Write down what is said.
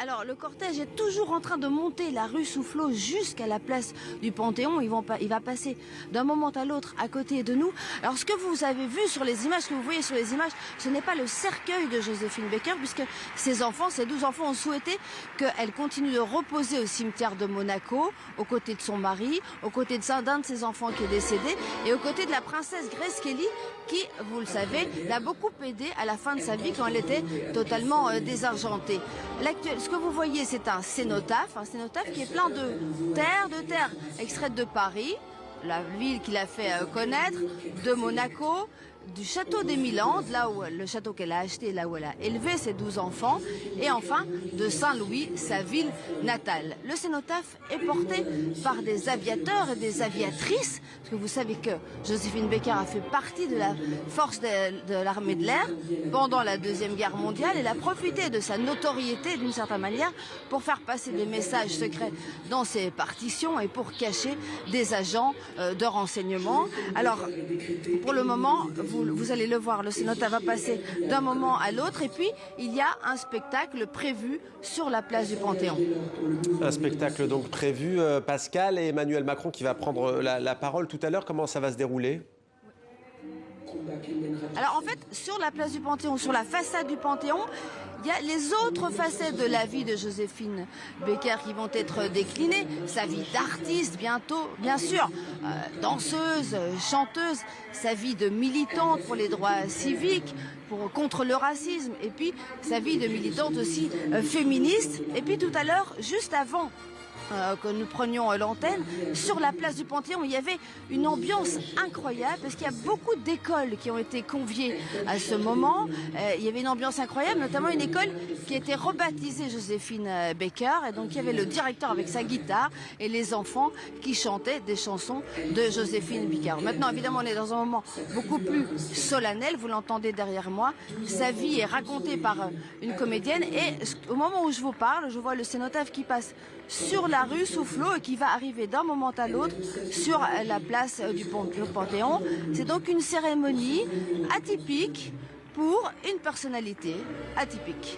Alors, le cortège est toujours en train de monter la rue Soufflot jusqu'à la place du Panthéon. Il va passer d'un moment à l'autre à côté de nous. Alors, ce que vous avez vu sur les images, ce que vous voyez sur les images, ce n'est pas le cercueil de Joséphine Baker, puisque ces 12 enfants ont souhaité qu'elle continue de reposer au cimetière de Monaco, aux côtés de son mari, aux côtés d'un de ses enfants qui est décédé, et aux côtés de la princesse Grace Kelly, qui, vous le savez, l'a beaucoup aidé à la fin de sa vie quand elle était totalement désargentée. Ce que vous voyez, c'est un cénotaphe qui est plein de terre extraite de Paris, la ville qu'il a fait connaître, de Monaco, du château des Milandes, là où le château qu'elle a acheté, là où elle a élevé ses 12 enfants, et enfin de Saint-Louis, sa ville natale. Le cénotaphe est porté par des aviateurs et des aviatrices, parce que vous savez que Joséphine Baker a fait partie de la force de l'armée de l'air pendant la Deuxième Guerre mondiale. Elle a profité de sa notoriété d'une certaine manière pour faire passer des messages secrets dans ses partitions et pour cacher des agents de renseignement. Alors, pour le moment, vous allez le voir, le cénotaphe va passer d'un moment à l'autre, et puis il y a un spectacle prévu sur la place du Panthéon. Un spectacle donc prévu, Pascal, et Emmanuel Macron qui va prendre la parole tout à l'heure. Comment ça va se dérouler ? Alors en fait, sur la place du Panthéon, sur la façade du Panthéon, il y a les autres facettes de la vie de Joséphine Baker qui vont être déclinées. Sa vie d'artiste bientôt, bien sûr, danseuse, chanteuse, sa vie de militante pour les droits civiques, contre le racisme, et puis sa vie de militante aussi féministe. Et puis tout à l'heure, juste avant que nous prenions l'antenne, sur la place du Panthéon, il y avait une ambiance incroyable parce qu'il y a beaucoup d'écoles qui ont été conviées à ce moment. Il y avait une ambiance incroyable, notamment une école qui était rebaptisée Joséphine Baker, et donc il y avait le directeur avec sa guitare et les enfants qui chantaient des chansons de Joséphine Baker. Maintenant, évidemment, on est dans un moment beaucoup plus solennel, vous l'entendez derrière moi. Sa vie est racontée par une comédienne, et au moment où je vous parle, je vois le cénotaphe qui passe sur la rue Soufflot et qui va arriver d'un moment à l'autre sur la place du Panthéon. C'est donc une cérémonie atypique pour une personnalité atypique.